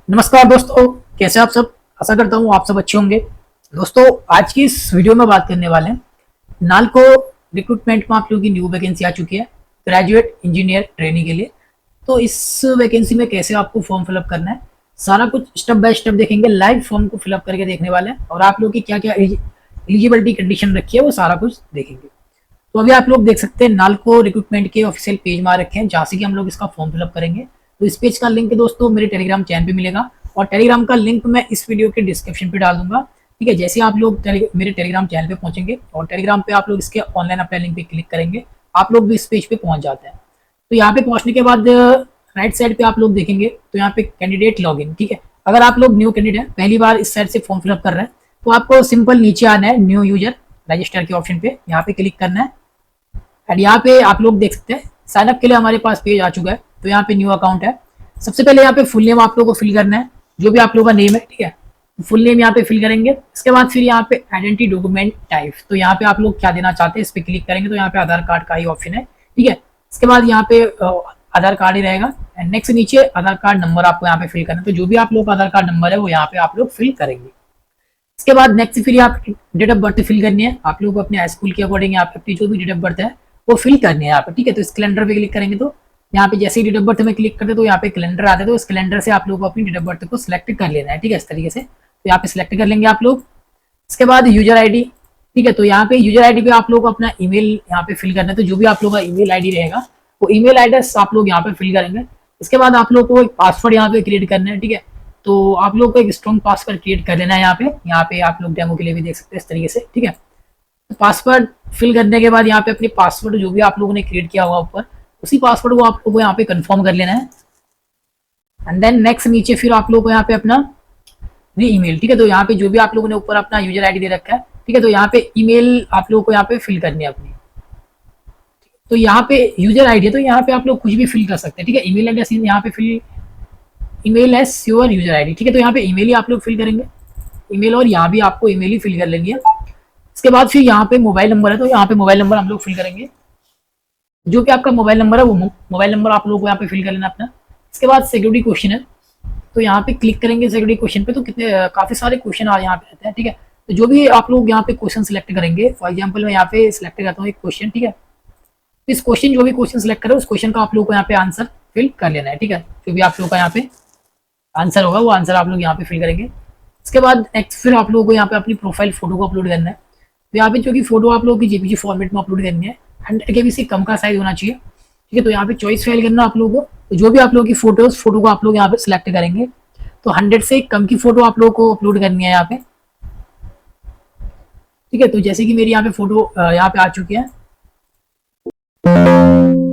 नमस्कार दोस्तों, कैसे आप सब। आशा करता हूँ आप सब अच्छे होंगे। दोस्तों, आज की इस वीडियो में बात करने वाले हैं नालको रिक्रूटमेंट में आप लोगों की न्यू वैकेंसी आ चुकी है ग्रेजुएट इंजीनियर ट्रेनिंग के लिए। तो इस वैकेंसी में कैसे आपको फॉर्म फिलअप करना है, सारा कुछ स्टेप बाय स्टेप देखेंगे। लाइव फॉर्म को फिलअप करके देखने वाले हैं और आप लोगों की क्या क्या एलिजिबिलिटी कंडीशन रखी है वो सारा कुछ देखेंगे। तो अभी आप लोग देख सकते हैं नालको रिक्रूटमेंट के ऑफिशियल पेज में आ रखे हैं जहाँ से कि हम लोग इसका फॉर्म फिलअप करेंगे। तो इस पेज का लिंक दोस्तों मेरे टेलीग्राम चैनल पे मिलेगा और टेलीग्राम का लिंक मैं इस वीडियो के डिस्क्रिप्शन पे डाल दूंगा। ठीक है, जैसे आप लोग मेरे टेलीग्राम चैनल पे पहुंचेंगे और टेलीग्राम पे आप लोग इसके ऑनलाइन अप्लाई लिंक पे क्लिक करेंगे, आप लोग भी इस पेज पे पहुंच जाते हैं। तो यहाँ पे पहुंचने के बाद राइट साइड पे आप लोग देखेंगे तो यहाँ पे कैंडिडेट लॉगिन। ठीक है, अगर आप लोग न्यू कैंडिडेट पहली बार इस साइड से फॉर्म फिलअप कर रहे हैं तो आपको सिंपल नीचे आना है न्यू यूजर रजिस्टर के ऑप्शन पे, यहाँ पे क्लिक करना है। एंड यहाँ पे आप लोग देख सकते हैं साइनअप के लिए हमारे पास पेज आ चुका है। तो यहाँ पे न्यू अकाउंट है। सबसे पहले यहाँ पे फुल नेम आप लोगों को फिल करना है, जो भी आप लोगों का नेम है। ठीक है, फुल नेम यहाँ पे फिल करेंगे। इसके बाद फिर यहाँ पे आइडेंटिटी डॉक्यूमेंट टाइप, तो यहाँ पे आप लोग क्या देना चाहते हैं इस पे क्लिक करेंगे तो यहाँ पे आधार कार्ड का ही ऑप्शन है। ठीक है, इसके बाद यहाँ पे आधार कार्ड ही रहेगा। एंड नेक्स्ट नीचे आधार कार्ड नंबर आपको यहाँ पे फिल करना है, तो जो भी आप लोग का आधार कार्ड नंबर है वो यहाँ पे आप लोग फिल करेंगे। इसके बाद नेक्स्ट फिर आप डेट ऑफ बर्थ फिल करनी है। आप लोग अपने हाई स्कूल के अकॉर्डिंग यहाँ पे अपनी जो भी डेट ऑफ बर्थ है वो फिल करनी है यहाँ पे। ठीक है, तो इस कैलेंडर पे क्लिक करेंगे तो यहाँ पे जैसे ही डेट ऑफ बर्थ में क्लिक करते तो यहाँ पे कैलेंडर आता है, तो इस कैलेंडर से आप लोग को अपनी डेट ऑफ बर्थ को सिलेक्ट कर लेना है। ठीक है, इस तरीके से तो यहाँ पे सिलेक्ट कर लेंगे आप लोग। इसके बाद यूजर आईडी। ठीक है, तो यहाँ पे यूजर आईडी पे आप लोग अपना ईमेल यहाँ पे फिल करना है, तो जो भी आप लोग का ईमेल आईडी रहेगा वो ईमेल एड्रेस आप लोग यहाँ पे फिल करेंगे। इसके बाद आप लोग को एक पासवर्ड यहाँ पे क्रिएट करना है। ठीक है, तो आप लोग को एक स्ट्रॉन्ग पासवर्ड क्रिएट कर लेना है यहाँ पे आप लोग डेमो के लिए भी देख सकते हैं इस तरीके से। ठीक है, तो पासवर्ड फिल करने के बाद यहाँ पे अपने पासवर्ड जो भी आप लोगों ने क्रिएट किया हुआ ऊपर उसी पासवर्ड को आप लोगों को यहाँ पे कंफर्म कर लेना है। एंड देन नेक्स्ट नीचे फिर आप लोगों को यहाँ पे अपना ईमेल। ठीक है, तो यहाँ पे जो भी आप लोगों ने ऊपर अपना यूजर आईडी दे रखा है, ठीक है, तो यहाँ पे ईमेल आप लोगों को यहाँ पे फिल करनी है अपनी। तो यहाँ पे यूजर आईडी है तो यहाँ पे आप लोग कुछ भी फिल कर सकते हैं। ठीक है, ईमेल एड्रेस यहाँ पे fill email as your user ID. ठीक है, तो यहाँ पे ईमेल ही आप लोग फिल करेंगे, ईमेल, और यहाँ भी आपको ईमेल ही फिल कर लेंगे। इसके बाद फिर यहाँ पे मोबाइल नंबर है तो यहाँ पे मोबाइल नंबर हम लोग फिल करेंगे, जो कि आपका मोबाइल नंबर है वो मोबाइल नंबर आप लोगों को यहाँ पे फिल कर लेना अपना। इसके बाद सिक्योरिटी क्वेश्चन है तो यहाँ पे क्लिक करेंगे सिक्योरिटी क्वेश्चन पे, तो कितने काफी सारे क्वेश्चन यहाँ पे रहते हैं। ठीक है, तो जो भी आप लोग यहाँ पे क्वेश्चन सिलेक्ट करेंगे, फॉर एग्जाम्पल मैं यहाँ पे सिलेक्ट करता हूँ एक क्वेश्चन। ठीक है, तो इस क्वेश्चन जो भी क्वेश्चन सिलेक्ट करें उस क्वेश्चन का आप लोग को यहाँ पे आंसर फिल कर लेना है। ठीक है, जो भी आप लोग का यहाँ पे आंसर होगा वो आंसर आप लोग यहाँ पे फिल करेंगे। इसके बाद नेक्स्ट फिर आप लोगों को यहाँ पे अपनी प्रोफाइल फोटो को अपलोड करना है। तो यहाँ पे जो कि फोटो आप लोगों की जेपीजी फॉर्मेट में अपलोड करनी है, 100 KB से कम का साइज होना चाहिए। ठीक है, तो यहाँ पे चॉइस फाइल करना आप लोगों को, तो जो भी आप लोगों की फोटो को आप लोग यहाँ पे सिलेक्ट करेंगे तो 100 से कम की फोटो आप लोगों को अपलोड करनी है यहाँ पे। ठीक है, तो जैसे कि मेरी यहाँ पे फोटो यहाँ पे आ चुकी है।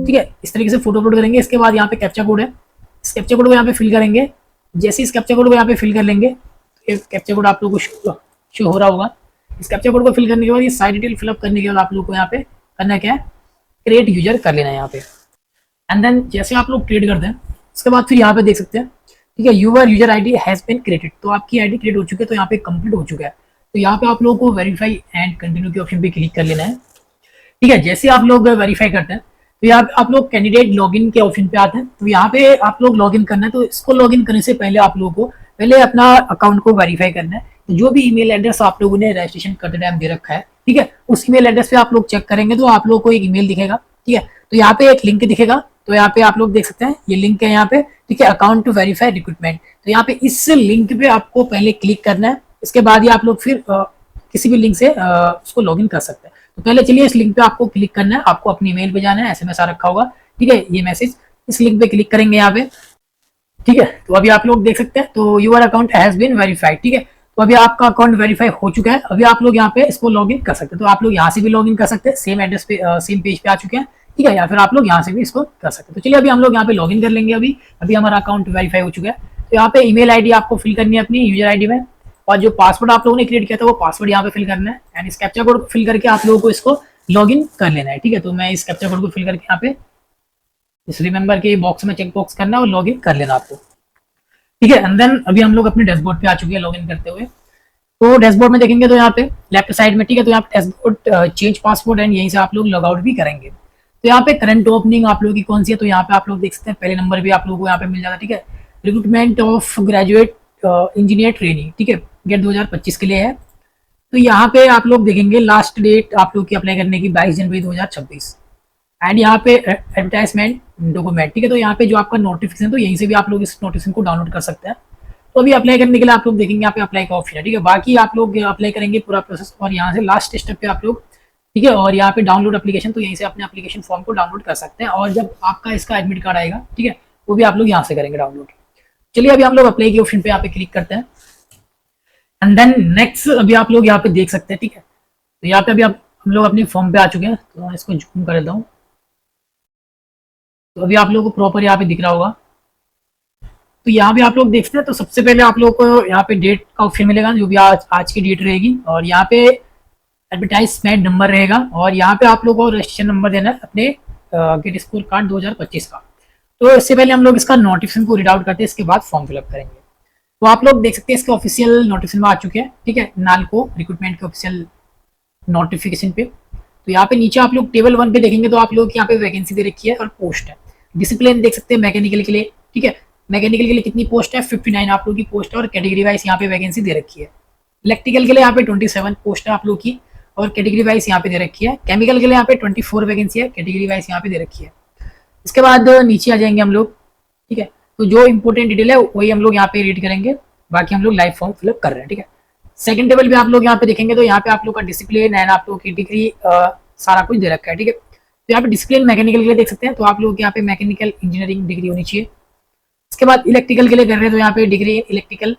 ठीक है, इस तरीके से फोटो अपलोड करेंगे। इसके बाद यहाँ पे कैप्चा कोड है, इस कैप्चा कोड को यहाँ पे फिल करेंगे। जैसे इस कैप्चा कोड को यहाँ पे फिल कर लेंगे तो ये कैप्चा कोड आप लोगों को शो हो रहा होगा। इस कैप्चा कोड को फिल करने के बाद ये सारी डिटेल फिलअप करने के बाद आप लोग को यहाँ पे करना क्या है, क्रिएट यूजर कर लेना है यहाँ पे। एंड देन जैसे आप लोग क्रिएट करते हैं उसके बाद फिर यहाँ पे देख सकते हैं, ठीक है, your user ID has been created, तो आपकी आईडी क्रिएट हो चुकी है, तो यहाँ पे कंप्लीट हो चुका है। तो यहाँ पे आप लोगों को वेरीफाई एंड कंटिन्यू के ऑप्शन पे क्लिक कर लेना है। ठीक है, जैसे आप लोग वेरीफाई करते हैं तो यहाँ पे आप लोग कैंडिडेट लॉगिन के ऑप्शन पे आते हैं, तो यहाँ पे आप लोग लॉगिन करना है। तो इसको लॉगिन करने से पहले आप लोगों को पहले अपना अकाउंट को वेरीफाई करना है। तो जो भी ईमेल एड्रेस आप लोगों ने रजिस्ट्रेशन करते टाइम दे रखा है, ठीक है, उस ईमेल एड्रेस पे आप लोग चेक करेंगे तो आप लोग को एक ईमेल दिखेगा। ठीक है, तो यहाँ पे एक लिंक दिखेगा, तो यहाँ पे आप लोग देख सकते हैं ये लिंक है यहाँ पे। ठीक है, अकाउंट टू वेरीफाई रिक्रूटमेंट, तो यहाँ पे इस लिंक पे आपको पहले क्लिक करना है। इसके बाद ही आप लोग फिर किसी भी लिंक से उसको लॉगिन कर सकते हैं। तो पहले चलिए इस लिंक पे आपको क्लिक करना है, आपको अपनी ईमेल पे जाना है, SMS आ रखा होगा। ठीक है, ये मैसेज इस लिंक पे क्लिक करेंगे यहाँ पे। ठीक है, तो अभी आप लोग देख सकते हैं तो your account has been verified. ठीक है, तो अभी आपका अकाउंट वेरीफाई हो चुका है। अभी आप लोग यहाँ पे इसको लॉगिन कर सकते हैं, तो आप लोग यहाँ से भी लॉगिन कर सकते हैं, सेम एड्रेस पे सेम पेज पे आ चुके हैं। ठीक है, या फिर आप लोग यहाँ से भी इसको कर सकते हैं। तो चलिए अभी हम लोग यहाँ पे लॉगिन कर लेंगे। अभी हमारा अकाउंट वेरीफाई हो चुका है। तो यहाँ पे ईमेल आईडी आपको फिल करनी है अपनी यूजर आईडी में, और जो पासवर्ड आप लोगों ने क्रिएट किया था वो पासवर्ड यहाँ पे फिल करना है। एंड इस कैप्चा कोड को फिल करके आप लोगों को इसको लॉगिन कर लेना है। ठीक है, तो मैं इस कैप्चा कोड को फिल करके यहाँ पे इस रिमेंबर के बॉक्स में चेक बॉक्स करना है और लॉगिन कर लेना आपको। ठीक है, एंड देन अभी हम लोग अपने डैशबोर्ड पे आ चुके हैं लॉगिन करते हुए। तो डैशबोर्ड में देखेंगे तो यहाँ पे लेफ्ट साइड में, ठीक है, तो यहाँ पे डैशबोर्ड चेंज पासवर्ड एंड यहीं से आप लोग लॉग आउट भी करेंगे। तो यहाँ पे करंट ओपनिंग आप लोगों की कौन सी है, तो यहाँ पे आप लोग देख सकते हैं पहले नंबर भी आप लोगों को यहाँ पे मिल जाता है। ठीक है, recruitment of graduate engineer training, ठीक है, गेट 2025 के लिए है। तो यहाँ पे आप लोग देखेंगे लास्ट डेट आप लोग की अप्लाई करने की 22 जनवरी 2026। एंड यहाँ पे एडवर्टाइजमेंट डॉक्यूमेंट, ठीक है। तो यहाँ पे जो आपका नोटिफिकेशन, तो यहीं से भी आप लोग इस नोटिफिकेशन को डाउनलोड कर सकते हैं। तो अभी अप्लाई करने के लिए आप लोग देखेंगे यहाँ पे अप्लाई का ऑप्शन है, ठीक है। बाकी आप लोग अप्लाई करेंगे पूरा प्रोसेस, और यहाँ से लास्ट स्टेप पे आप लोग, ठीक है, और यहाँ पे डाउनलोड एप्लीकेशन, तो यहीं से अपने एप्लीकेशन फॉर्म को डाउनलोड कर सकते हैं। और जब आपका इसका एडमिट कार्ड आएगा, ठीक है, वो भी आप लोग यहाँ से करेंगे डाउनलोड। चलिए अभी हम लोग अप्लाई के ऑप्शन पे यहाँ पे क्लिक करते हैं। एंड देन नेक्स्ट अभी आप लोग यहाँ पे देख सकते हैं, ठीक है। तो यहाँ पे अभी हम लोग अपने फॉर्म पे आ चुके हैं, तो मैं इसको जूम कर देता हूँ। तो अभी आप लोगों को प्रॉपर यहाँ पे दिख रहा होगा। तो यहाँ भी आप लोग देखते हैं, तो सबसे पहले आप लोग को यहाँ पे डेट का ऑप्शन मिलेगा, जो भी आज की डेट रहेगी, और यहाँ पे एडवर्टाइजमेंट नंबर रहेगा, और यहाँ पे आप लोग को रजिस्ट्रेशन नंबर देना है अपने गेट स्कोर कार्ड 2025 का। तो इससे पहले हम लोग इसका नोटिफिकेशन को रीड आउट करते हैं, इसके बाद फॉर्म फिलअप करेंगे। तो आप लोग देख सकते हैं इसके ऑफिशियल नोटिफिकेशन में आ चुके हैं, ठीक है, नालको रिक्रूटमेंट के ऑफिशियल नोटिफिकेशन पे। तो यहाँ पे नीचे आप लोग टेबल 1 पे देखेंगे, तो आप लोग यहाँ पे वैकेंसी दे रखी है और पोस्ट है। डिसिप्लिन देख सकते हैं मैकेनिकल के लिए, ठीक है, मैकेनिकल के लिए कितनी पोस्ट है, 59 आप लोग की पोस्ट है, और कैटेगरी वाइज यहाँ पे वैकेंसी दे रखी है। इलेक्ट्रिकल के लिए यहाँ पे 27 पोस्ट है आप लोग की, और कैटेगरी वाइज यहाँ पे दे रखी है। केमिकल के लिए यहाँ पे 24 वैकेंसी है, कैटेगरी वाइज यहाँ पे दे रखी है। इसके बाद नीचे आ जाएंगे हम लोग, ठीक है। तो जो इंपॉर्टेंट डिटेल है वही हम लोग यहाँ पे रीड करेंगे, बाकी हम लोग लाइव फॉर्म फिलअप कर रहे हैं, ठीक है। सेकंड टेबल पे आप लोग यहाँ पे देखेंगे, तो यहाँ पे आप लोग का डिसिप्लिन एंड आप लोग की डिग्री सारा कुछ दे रखा है, ठीक है। तो यहाँ पे डिसिप्लिन मैकेनिकल के लिए देख सकते हैं, तो आप लोग यहाँ पे मैकेनिकल इंजीनियरिंग डिग्री होनी चाहिए। इसके बाद इलेक्ट्रिकल के लिए कर रहे हैं, तो यहाँ पे डिग्री इलेक्ट्रिकल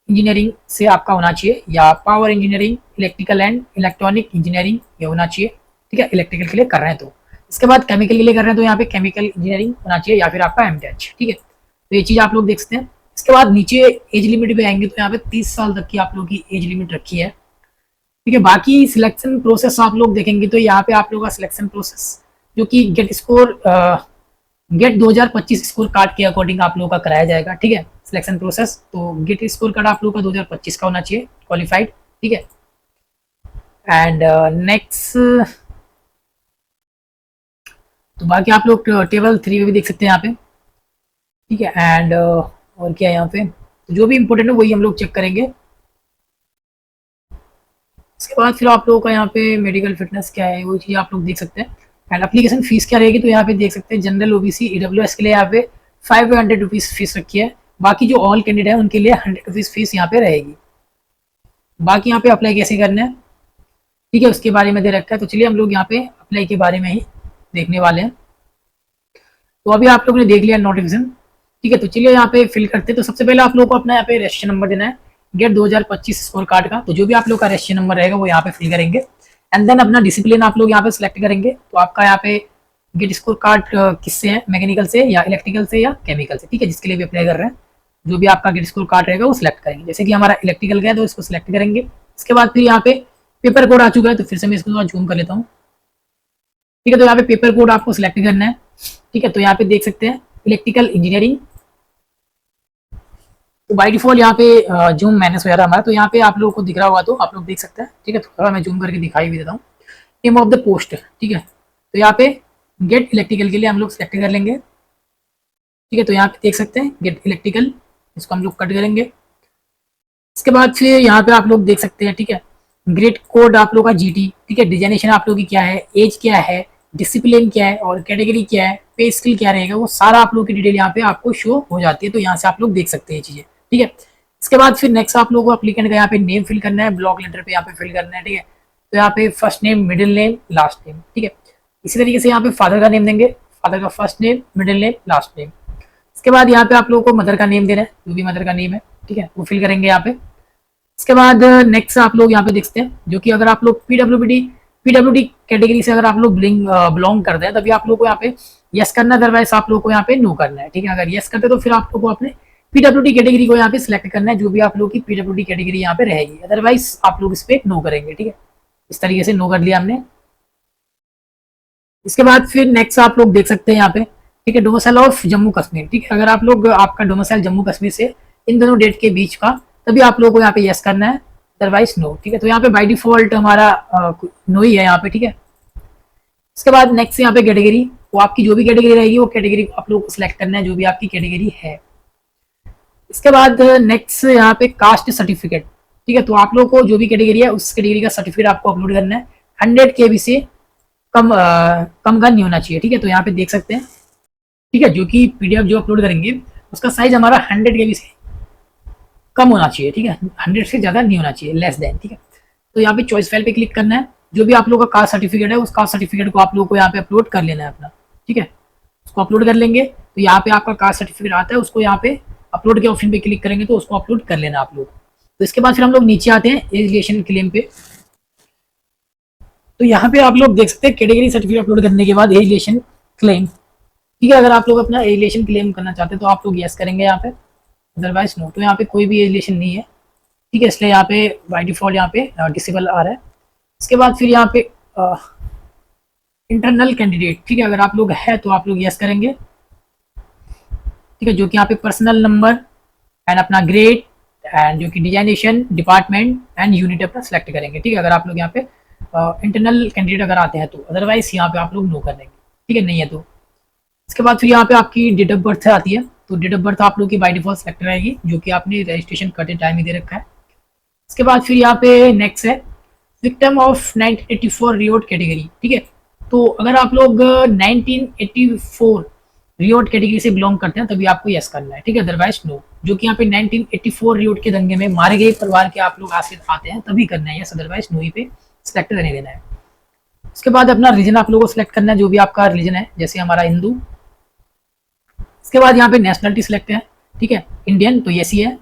इंजीनियरिंग से आपका होना चाहिए, या power engineering, electrical and electronic engineering ये होना चाहिए, ठीक है, इलेक्ट्रिकल के लिए कर रहे हैं। तो इसके बाद केमिकल के लिए कर रहे हैं, तो यहाँ पे केमिकल इंजीनियरिंग होना चाहिए, या फिर आपका एमटेच, ठीक है। तो ये चीज़ आप लोग देख सकते हैं। इसके बाद नीचे एज लिमिट पे आएंगे, तो यहाँ पे 30 साल तक की आप लोग की एज लिमिट रखी है, ठीक है। बाकी सिलेक्शन प्रोसेस आप लोग देखेंगे, तो यहाँ पे आप लोग का सिलेक्शन प्रोसेस जो कि गेट 2025 स्कोर कार्ड के अकॉर्डिंग आप लोगों का कराया जाएगा, ठीक है, सिलेक्शन प्रोसेस। तो गेट स्कोर कार्ड आप लोगों का 2025 का होना चाहिए, क्वालिफाइड, ठीक है। एंड नेक्स्ट, तो बाकी आप लोग टेबल 3 में भी देख सकते हैं यहाँ पे, ठीक है। एंड और क्या है यहाँ पे, तो जो भी इंपॉर्टेंट है वही हम लोग चेक करेंगे। इसके बाद फिर आप लोगों का यहाँ पे मेडिकल फिटनेस क्या है वो चीज़ आप लोग देख सकते हैं। एंड एप्लीकेशन फीस क्या रहेगी, तो यहाँ पे देख सकते हैं जनरल ओबीसी ईडब्ल्यूएस के लिए यहाँ पे 500 रुपीज़ फीस रखी है। बाकी जो ऑल कैंडिडेट है उनके लिए 100 रुपीज़ फीस यहाँ पे रहेगी। बाकी यहाँ पे अप्लाई कैसे करना है, ठीक है, उसके बारे में दे रखा है। तो चलिए हम लोग यहाँ पे अप्लाई के बारे में ही देखने वाले हैं। तो अभी आप लोगों ने देख लिया नोटिफिकेशन, ठीक है। तो चलिए यहाँ पे फिल करते हैं। तो सबसे पहले आप लोगों को अपना यहाँ पे रजिस्ट्रेशन नंबर देना है गेट 2025 स्कोर कार्ड का। तो जो भी आप लोग का रजिस्ट्रेशन नंबर रहेगा वो यहाँ पे फिल करेंगे। एंड देन अपना डिसिप्लिन आप लोग यहाँ पे सिलेक्ट करेंगे। तो आपका यहाँ पे गेट स्कोर कार्ड किससे है, मैकेनिकल से या इलेक्ट्रिकल से या केमिकल से, ठीक है, जिसके लिए भी अप्लाई कर रहे हैं। जो भी आपका गेट स्कोर कार्ड रहेगा वो सिलेक्ट करेंगे। जैसे कि हमारा इलेक्ट्रिकल का है तो इसको सिलेक्ट करेंगे। इसके बाद फिर यहाँ पे पेपर कोड आ चुका है, तो फिर से मैं इसको जूम कर लेता हूँ, ठीक है। तो यहाँ पे पेपर कोड आपको सिलेक्ट करना है, ठीक है। तो यहाँ पे देख सकते हैं इलेक्ट्रिकल इंजीनियरिंग। तो बाय डिफॉल्ट यहाँ पे जूम माइनस हो जा रहा है हमारा, तो यहाँ पे आप लोगों को दिख रहा होगा, तो आप लोग देख सकते हैं, ठीक है। थोड़ा मैं जूम करके दिखाई भी देता हूँ। नेम ऑफ द पोस्ट, ठीक है। तो यहाँ पे गेट इलेक्ट्रिकल के लिए हम लोग सेलेक्ट कर लेंगे, ठीक है। तो यहाँ पे देख सकते हैं गेट इलेक्ट्रिकल, इसको हम लोग कट करेंगे। इसके बाद फिर यहाँ पे आप लोग देख सकते हैं, ठीक है, ग्रेड कोड आप लोग का जीटी, ठीक है। डिजाइनेशन आप लोग की क्या है, एज क्या है, डिसिप्लिन क्या है और कैटेगरी क्या है, पे स्किल क्या रहेगा, वो सारा आप लोग की डिटेल यहाँ पे आपको शो हो जाती है। तो यहाँ से आप लोग देख सकते हैं ये चीजें, ठीक है। इसके बाद फिर नेक्स्ट आप लोगों को एप्लीकेंट का यहाँ पे नेम फिल करना है, ब्लॉक लेटर पे यहाँ पे फिल करना है, ठीक है। तो यहाँ पे first name, middle name, last name, ठीक है। इसी तरीके से यहाँ पे फादर का नेम देंगे, फादर का first name, middle name, last name. इसके बाद यहाँ पे आप लोगों को मदर का नेम देना है, जो भी मदर का नेम है, ठीक है, वो फिल करेंगे यहाँ पे। इसके बाद नेक्स्ट आप लोग यहाँ पे देखते हैं, जो कि अगर आप लोग पीडब्ल्यूडी कैटेगरी से अगर आप लोग बिलोंग करते हैं तभी आप लोग को यहाँ पे यस करना है, अदरवाइज आप लोग को यहाँ पे नो करना है, ठीक है। अगर यस करते तो फिर आप लोग को अपने पीडब्ल्यूडी कैटेगरी को यहाँ पे सिलेक्ट करना है, जो भी आप लोग की पीडब्ल्यूडी कैटेगरी यहाँ पे रहेगी, अदरवाइज आप लोग इस पे नो करेंगे, ठीक है। इस तरीके से नो कर लिया हमने। इसके बाद फिर नेक्स्ट आप लोग देख सकते हैं यहाँ पे, ठीक है, डोमिसाइल ऑफ जम्मू कश्मीर, ठीक है। अगर आप लोग आपका डोमिसाइल जम्मू कश्मीर से इन दोनों डेट के बीच का, तभी आप लोगों को यहाँ पे यस करना है, अदरवाइज नो, ठीक है। तो यहाँ पे बाय डिफॉल्ट हमारा नो ही है यहाँ पे, ठीक है। इसके बाद नेक्स्ट यहाँ पे कैटेगरी, वो आपकी जो भी कैटेगरी रहेगी वो कैटेगरी आप लोग को सिलेक्ट करना है, जो भी आपकी कैटेगरी है। इसके बाद नेक्स्ट यहाँ पे कास्ट सर्टिफिकेट, ठीक है। तो आप लोग को जो भी कैटेगरी है उस कैटेगरी का सर्टिफिकेट आपको अपलोड करना है। 100 KB से कम का नहीं होना चाहिए, ठीक है। तो यहाँ पे देख सकते हैं, ठीक है, जो कि PDF जो अपलोड करेंगे उसका साइज हमारा 100 KB से कम होना चाहिए, ठीक है। 100 से ज़्यादा नहीं होना चाहिए, लेस देन, ठीक है। तो यहाँ पे चॉइस फाइल पे क्लिक करना है। जो भी आप लोगों का कास्ट सर्टिफिकेट है उस कास्ट सर्टिफिकेट को आप लोगों को यहाँ पे अपलोड कर लेना है अपना, ठीक है। उसको अपलोड कर लेंगे तो यहाँ पे आपका कास्ट सर्टिफिकेट आता है, उसको यहाँ पे अपलोड के ऑप्शन पे क्लिक करेंगे तो उसको अपलोड कर लेना आप लोग। तो इसके बाद फिर हम लोग नीचे आते हैं एजुकेशन क्लेम पे। तो यहाँ पे आप लोग देख सकते हैं कैटेगरी सर्टिफिकेट अपलोड करने के बाद एजुकेशन क्लेम, ठीक है। अगर आप लोग अपना एजुकेशन क्लेम करना चाहते हैं तो आप लोग यस करेंगे यहाँ पे, अदरवाइज नो। तो यहाँ पे कोई भी एजुकेशन नहीं है, ठीक है, इसलिए यहाँ पे बाय डिफॉल्ट यहाँ पे डिसेबल आ रहा है। इसके बाद फिर यहाँ पे इंटरनल कैंडिडेट, ठीक है, अगर आप लोग है तो आप लोग यस करेंगे, ठीक है। जो कि यहाँ पे पर्सनल नंबर एंड अपना ग्रेड एंड जो कि डिजाइनेशन डिपार्टमेंट एंड यूनिट अपना सेलेक्ट करेंगे, ठीक है। अगर आप लोग यहाँ पे इंटरनल कैंडिडेट अगर आते हैं तो, अदरवाइज यहाँ पे आप लोग नो कर देंगे, ठीक है, नहीं है तो। इसके बाद फिर यहाँ पे आपकी डेट ऑफ बर्थ आती है, तो डेट ऑफ बर्थ आप लोग की बाय डिफॉल्ट सेलेक्ट रहेगी जो कि आपने रजिस्ट्रेशन करते टाइम ही दे रखा है। इसके बाद फिर यहाँ पे नेक्स्ट है विक्टिम ऑफ 1984 रियोट कैटेगरी, ठीक है। तो अगर आप लोग 1984 रियोट कैटेगरी से बिलोंग करते हैं तभी आपको यस करना है, ठीक है, अदरवाइज नो। जो कि यहाँ पे 1984 रियोट के दंगे में मारे गए परिवार के आप लोग आते हैं तभी करना है यस, अदरवाइज नो ही पे सिलेक्ट रहने देना है। उसके बाद अपना रीजन आप लोगों को सिलेक्ट करना है, जो भी आपका रिलीजन है, जैसे हमारा हिंदू। इसके बाद यहाँ पे नेशनलिटी सिलेक्ट है, ठीक है, इंडियन तो यस ही है।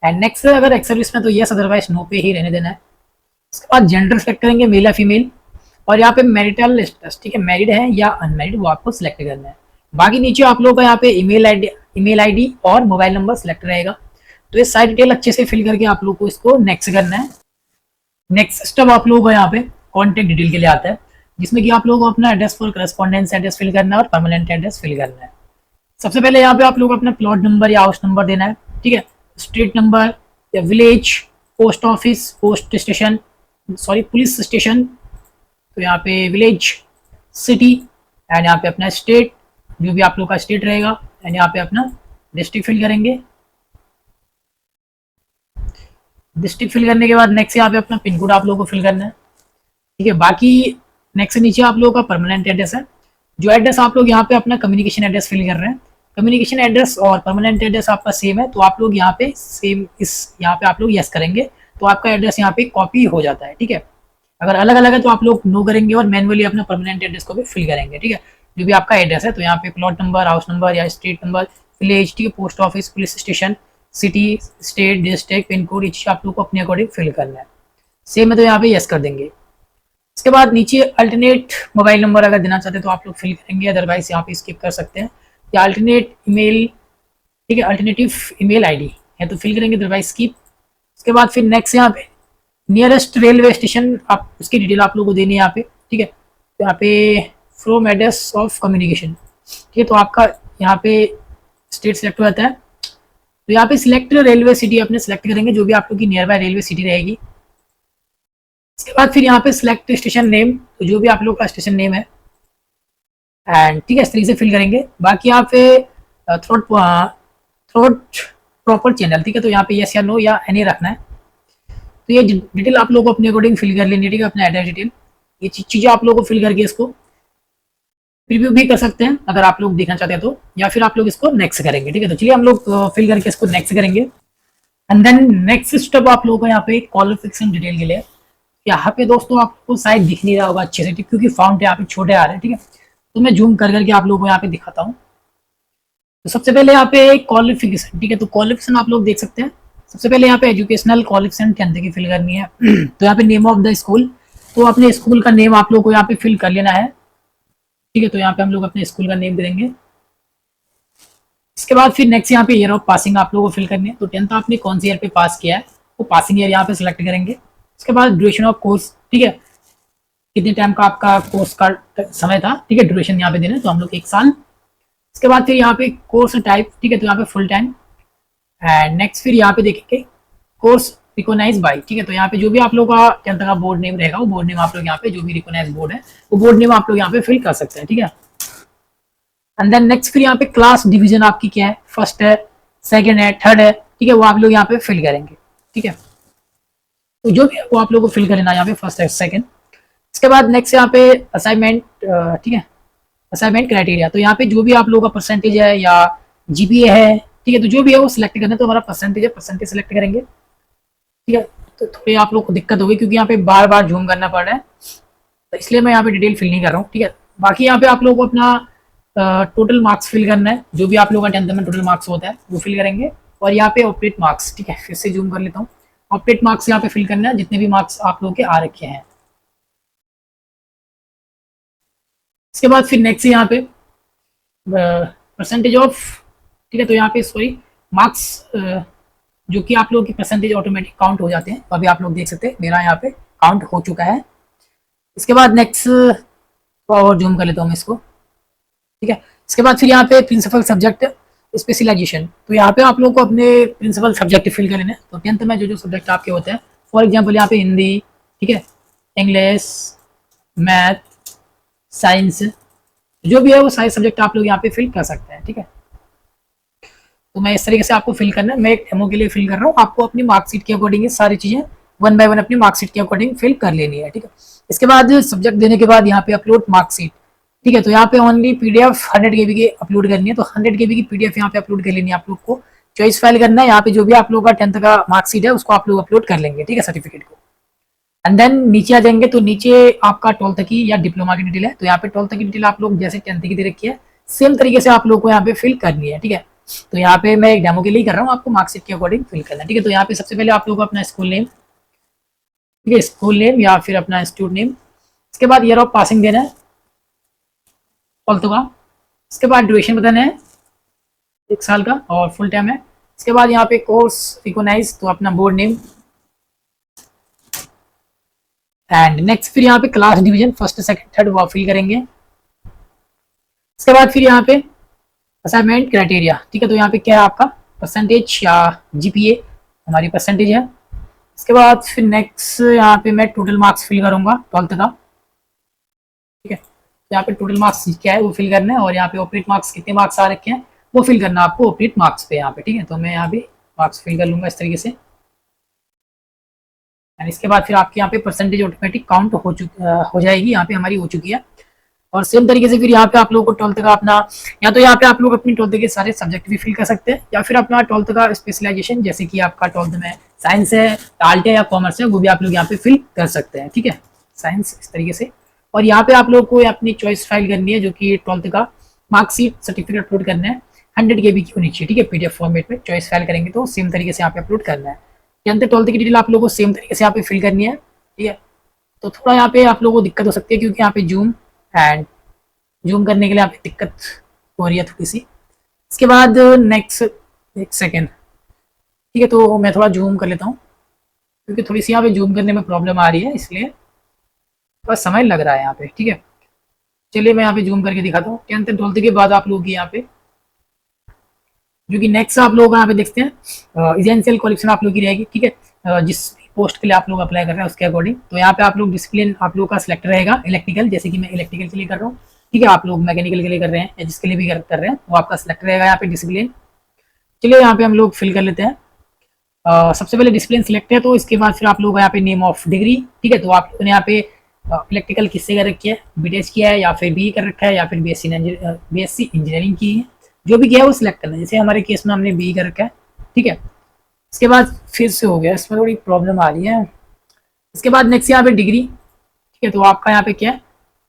एंड नेक्स्ट अगर एक्स सर्विस में तो यस, अदरवाइज नो पे ही रहने देना है। उसके बाद जेंडर सेलेक्ट करेंगे, मेल या फीमेल, और यहाँ पे मैरिटल स्टेटस, ठीक है, मैरिड है या अनमैरिड वो आपको सिलेक्ट करना है। बाकी नीचे आप लोगों का यहाँ पे ईमेल आईडी और मोबाइल नंबर सिलेक्ट रहेगा। तो ये सारी डिटेल अच्छे से फिल करके आप लोग को इसको नेक्स्ट करना है। नेक्स्ट स्टेप आप लोगों का यहाँ पे कॉन्टेक्ट डिटेल के लिए आता है, जिसमें कि आप लोगों को अपना address for correspondence address fill करना है और परमानेंट एड्रेस फिल करना है। सबसे पहले यहाँ पे आप लोग अपना प्लॉट नंबर या हाउस नंबर देना है, ठीक है, स्ट्रीट नंबर या village, post office, police station, तो यहाँ पे विलेज, सिटी एंड यहाँ पे अपना स्टेट, जो भी आप लोग का स्टेट रहेगा, एंड यहाँ पे अपना डिस्ट्रिक्ट फिल करेंगे। डिस्ट्रिक्ट फिल करने के बाद नेक्स्ट यहाँ पे अपना पिन कोड आप लोगों को फिल करना है, ठीक है। बाकी नेक्स्ट से नीचे आप लोगों का परमानेंट एड्रेस है, जो एड्रेस आप लोग यहाँ पे अपना कम्युनिकेशन एड्रेस फिल कर रहे हैं, कम्युनिकेशन एड्रेस और परमानेंट एड्रेस आपका सेम है, तो आप लोग यहाँ पे सेम यहाँ पे आप लोग यस करेंगे तो आपका एड्रेस यहाँ पे कॉपी हो जाता है, ठीक है। अगर अलग अलग है तो आप लोग नो करेंगे और मैनुअली अपना परमानेंट एड्रेस को भी फिल करेंगे, ठीक है, जो भी आपका एड्रेस है। तो यहाँ पे प्लॉट नंबर, हाउस नंबर या स्ट्रीट नंबर, विलेज, ठीक है, post office, police station, city, state, district, pin code, etch आप लोग को अपने अकॉर्डिंग फिल करना है। सेम है तो यहाँ पे यस कर देंगे। इसके बाद नीचे अल्टरनेट मोबाइल नंबर अगर देना चाहते हैं तो आप लोग फिल करेंगे, अदरवाइज यहाँ पे स्किप कर सकते हैं। या अल्टरनेट ईमेल, ठीक है, अल्टरनेटिव ईमेल आईडी है तो फिल करेंगे, अदरवाइज स्किप। उसके बाद फिर नेक्स्ट यहाँ पे नियरेस्ट रेलवे स्टेशन, आप उसकी डिटेल आप लोगों को देनी है यहाँ पे, ठीक है। तो यहाँ पे फ्रॉम एड्रेस ऑफ कम्युनिकेशन, ठीक है, तो आपका यहाँ पे स्टेट सेलेक्ट हो जाता है। तो यहाँ पे सिलेक्ट रेलवे सिटी अपने सेलेक्ट करेंगे, जो भी आप लोग की नियर बाय रेलवे सिटी रहेगी। इसके बाद फिर यहाँ पे सिलेक्ट स्टेशन नेम, तो जो भी आप लोग का स्टेशन नेम है एंड, ठीक है, इस तरीके से फिल करेंगे। बाकी यहाँ पे थ्रोट प्रॉपर चैनल, ठीक है, तो यहाँ पे यस या नो या एनी रखना है। तो ये डिटेल आप लोगों को अपने अकॉर्डिंग फिल कर लेनी है, ठीक है, अपना एड्रेस डिटेल, ये चीज़ें आप लोगों को फिल करके इसको प्रीव्यू भी कर सकते हैं अगर आप लोग देखना चाहते हैं तो, या फिर आप लोग इसको नेक्स्ट करेंगे, ठीक है। तो चलिए हम लोग फिल करके इसको नेक्स्ट करेंगे। एंड देन नेक्स्ट स्टेप आप लोगों को यहाँ पे क्वालिफिकेशन डिटेल के लिए, यहाँ पे दोस्तों आपको शायद दिख नहीं रहा होगा अच्छे से, क्योंकि फाउंट यहाँ पे छोटे आ रहे हैं, ठीक है। तो मैं जूम कर करके आप लोगों को यहाँ पे दिखाता हूँ। तो सबसे पहले यहाँ पे क्वालिफिकेशन, ठीक है, तो क्वालिफिकेशन आप लोग देख सकते हैं। सबसे पहले यहाँ पे एजुकेशनल क्वालिफिकेशन 10th की फिल करनी है। तो यहाँ पे नेम ऑफ द स्कूल, तो अपने स्कूल का नेम आप लोग को यहाँ पे फिल कर लेना है, ठीक है। तो यहाँ पे हम लोग अपने स्कूल का नेम दे देंगे। इसके बाद फिर नेक्स्ट यहाँ पे ईयर ऑफ पासिंग आप लोगों को फिल करनी है, तो 10th आपने कौन सी ईयर पे पास किया है वो पासिंग ईयर यहाँ पे सिलेक्ट करेंगे। उसके बाद ड्यूरेशन ऑफ कोर्स, ठीक है, कितने टाइम का आपका कोर्स का समय था, ठीक है, ड्यूरेशन यहाँ पे देना है, तो हम लोग 1 साल। इसके बाद फिर यहाँ पे कोर्स टाइप, ठीक है, तो यहाँ पे फुल टाइम। एंड नेक्स्ट फिर यहाँ पे देखेंगे कोर्स रिकॉग्नाइज बाय, ठीक है, तो यहाँ पे जो भी आप लोग का 10th का बोर्ड नेम रहेगा वो बोर्ड नेम आप लोग यहाँ पे, जो भी रिकॉग्नाइज बोर्ड है वो बोर्ड नेम आप लोग यहाँ पे फिल कर सकते हैं, ठीक है। एंड देन नेक्स्ट फिर यहाँ पे क्लास डिवीजन आपकी क्या है, फर्स्ट है, सेकंड है, थर्ड है, ठीक है, वो आप लोग यहाँ पे फिल करेंगे। ठीक है, तो जो भी है वो आप लोग को फिल कर लेना यहाँ पे फर्स्ट सेकंड। इसके बाद नेक्स्ट यहाँ पे असाइनमेंट, ठीक है, असाइनमेंट क्राइटेरिया। तो यहाँ पे जो भी आप लोगों का परसेंटेज है या जीपीए है, ठीक है, तो जो भी है वो सिलेक्ट करना है। तो हमारा परसेंटेज है, परसेंटेज सिलेक्ट करेंगे। ठीक है, तो थोड़ी आप लोग को दिक्कत होगी क्योंकि यहाँ पे बार बार जूम करना पड़ रहा है, तो इसलिए मैं यहाँ पे डिटेल फिल नहीं कर रहा हूँ। ठीक है, बाकी यहाँ पे आप लोगों को अपना टोटल मार्क्स फिल करना है, जो भी आप लोगों का 10th में टोटल मार्क्स होता है वो फिल करेंगे। और यहाँ पे ऑपरेट मार्क्स, ठीक है, फिर से जूम कर लेता हूँ, ऑपरेट मार्क्स यहाँ पे फिल करना है, जितने भी मार्क्स आप लोगों के आ रखे हैं। इसके बाद फिर नेक्स्ट यहाँ पे परसेंटेज ऑफ, ठीक है, तो यहाँ पे सॉरी मार्क्स जो कि आप लोगों की परसेंटेज ऑटोमेटिक काउंट हो जाते हैं, तो अभी आप लोग देख सकते हैं मेरा यहाँ पे काउंट हो चुका है। इसके बाद नेक्स्ट और जूम कर लेता हूँ मैं इसको। ठीक है, इसके बाद फिर यहाँ पे प्रिंसिपल सब्जेक्ट स्पेशलाइजेशन, तो यहाँ पे आप लोग को अपने प्रिंसिपल सब्जेक्ट फिल कर लेने। तो 10th में जो जो सब्जेक्ट आपके होते हैं, फॉर एग्जाम्पल यहाँ पे हिंदी, ठीक है, इंग्लिश, मैथ, साइंस, जो भी है वो सारे सब्जेक्ट आप लोग यहाँ पे फिल कर सकते हैं। ठीक है, तो मैं इस तरीके से आपको फिल करना है, मैं एक डेमो के लिए फिल कर रहा हूँ, आपको अपनी मार्कशीट के अकॉर्डिंग सारी चीज़ें वन बाय वन अपनी मार्कशीट के अकॉर्डिंग फिल कर लेनी है। ठीक है, इसके बाद सब्जेक्ट देने के बाद यहाँ पे अपलोड मार्कशीट। ठीक है, तो यहाँ पे ओनली पीडीएफ 100 KB की अपलोड करनी है, तो 100 KB की पीडीएफ यहाँ पे अपलोड कर लेनी है। आप लोग को चॉइस फाइल करना है, यहाँ पे जो भी आप लोग का 10th का मार्कशीट है उसको आप लोग अपलोड कर लेंगे। ठीक है, सर्टिफिकेट को। एंड देन नीचे आ जाएंगे, तो नीचे आपका 12th की या डिप्लोमा की डिटेल है, तो यहाँ पे 12th की डिटेल आप लोग जैसे 10th की दे रखी है सेम तरीके से आप लोग को यहाँ पे फिल करनी है। ठीक है, तो यहाँ पे मैं एक डेमो के लिए कर रहा हूँ, आपको मार्कशीट के अकॉर्डिंग फिल करना है। ठीक है, तो यहाँ पे सबसे पहले आप लोग को अपना स्कूल नेम, ठीक है, स्कूल नेम या फिर अपना इंस्टीट्यूट नेम, इसके बाद ईयर ऑफ पासिंग देना है 12th का, इसके बाद ड्यूरेशन बताना है 1 साल का और फुल टाइम है। इसके बाद यहाँ पे कोर्स रिकॉग्नाइज, तो अपना बोर्ड नेम एंड नेक्स्ट फिर यहाँ पे class division first second third वो फिल करेंगे। इसके बाद फिर यहाँ पे असाइनमेंट क्राइटेरिया, ठीक है, तो यहाँ पे क्या है आपका परसेंटेज या जीपीए, हमारी परसेंटेज है। इसके बाद फिर नेक्स्ट यहाँ पे मैं टोटल मार्क्स फिल करूंगा 12th का। ठीक है, तो यहाँ पे टोटल मार्क्स क्या है वो फिल करना है, और यहाँ पे ऑपरेट मार्क्स कितने मार्क्स आ रखे हैं वो फिल करना है आपको ऑपरेट मार्क्स पे यहाँ पे। ठीक है, तो मैं यहाँ पे मार्क्स फिल कर लूंगा इस तरीके से। इसके बाद फिर आपके यहाँ पे परसेंटेज ऑटोमेटिक काउंट हो जाएगी, यहाँ पे हमारी हो चुकी है। और सेम तरीके से फिर यहाँ पे आप लोगों को 12th का अपना, या तो यहाँ पे आप लोग अपनी 12th के सारे सब्जेक्ट भी फिल कर सकते हैं, या फिर अपना 12th का स्पेशलाइजेशन, जैसे कि आपका 12th में साइंस है, आर्ट है या कॉमर्स है, वो भी आप लोग यहाँ पे फिल कर सकते हैं। ठीक है, साइंस इस तरीके से। और यहाँ पे आप लोग को अपनी चॉइस फाइल करनी है, जो कि 12th का मार्कशीट सर्टिफिकेट अपलोड करना है 100 KB की होनी चाहिए। ठीक है, पीडीएफ फॉर्मेट में चॉइस फाइल करेंगे तो सेम तरीके से यहाँ पे अपलोड करना है। 10th 12th की डिटेल आप लोगों को सेम तरीके से यहाँ पे फिल करनी है। ठीक है, तो थोड़ा यहाँ पे आप लोगों को दिक्कत हो सकती है क्योंकि यहाँ पे जूम करने के लिए यहाँ पे दिक्कत हो रही है थोड़ी सी। इसके बाद नेक्स्ट एक सेकेंड, ठीक है, तो मैं थोड़ा जूम कर लेता हूँ क्योंकि थोड़ी सी यहाँ पे जूम करने में प्रॉब्लम आ रही है, इसलिए थोड़ा समय लग रहा है यहाँ पे। ठीक है, चलिए मैं यहाँ पे जूम करके दिखाता हूँ। 10th 12th के बाद आप लोग यहाँ पे जो कि नेक्स्ट आप लोग यहाँ पे देखते हैं एसेंशियल क्वालिफिकेशन आप लोग की रहेगी। ठीक है, जिस पोस्ट के लिए आप लोग अप्लाई कर रहे हैं उसके अकॉर्डिंग, तो यहाँ पे आप लोग डिसिप्लिन आप लोग का सिलेक्ट रहेगा इलेक्ट्रिकल, जैसे कि मैं इलेक्ट्रिकल के लिए कर रहा हूँ। ठीक है, आप लोग मैकेनिकल के लिए कर रहे हैं या जिसके लिए भी कर रहे हैं वो आपका सिलेक्ट रहेगा यहाँ पे डिसिप्लिन। चलिए यहाँ पे हम लोग फिल कर लेते हैं। सबसे पहले डिसिप्लिन सिलेक्ट है, तो इसके बाद फिर आप लोग यहाँ पे नेम ऑफ डिग्री। ठीक है, तो आप लोगों ने यहाँ पे इलेक्ट्रिकल किससे कर रखी है, बीटेच किया है या फिर बी कर रखा है या फिर बीएससी इंजीनियरिंग की है, जो भी किया है वो सिलेक्ट करना है। जैसे हमारे केस में हमने बी कर रखा है। ठीक है, इसके बाद फिर से हो गया, इसमें थोड़ी प्रॉब्लम आ रही है। इसके बाद नेक्स्ट यहाँ पे डिग्री, ठीक है, तो आपका यहाँ पे क्या है,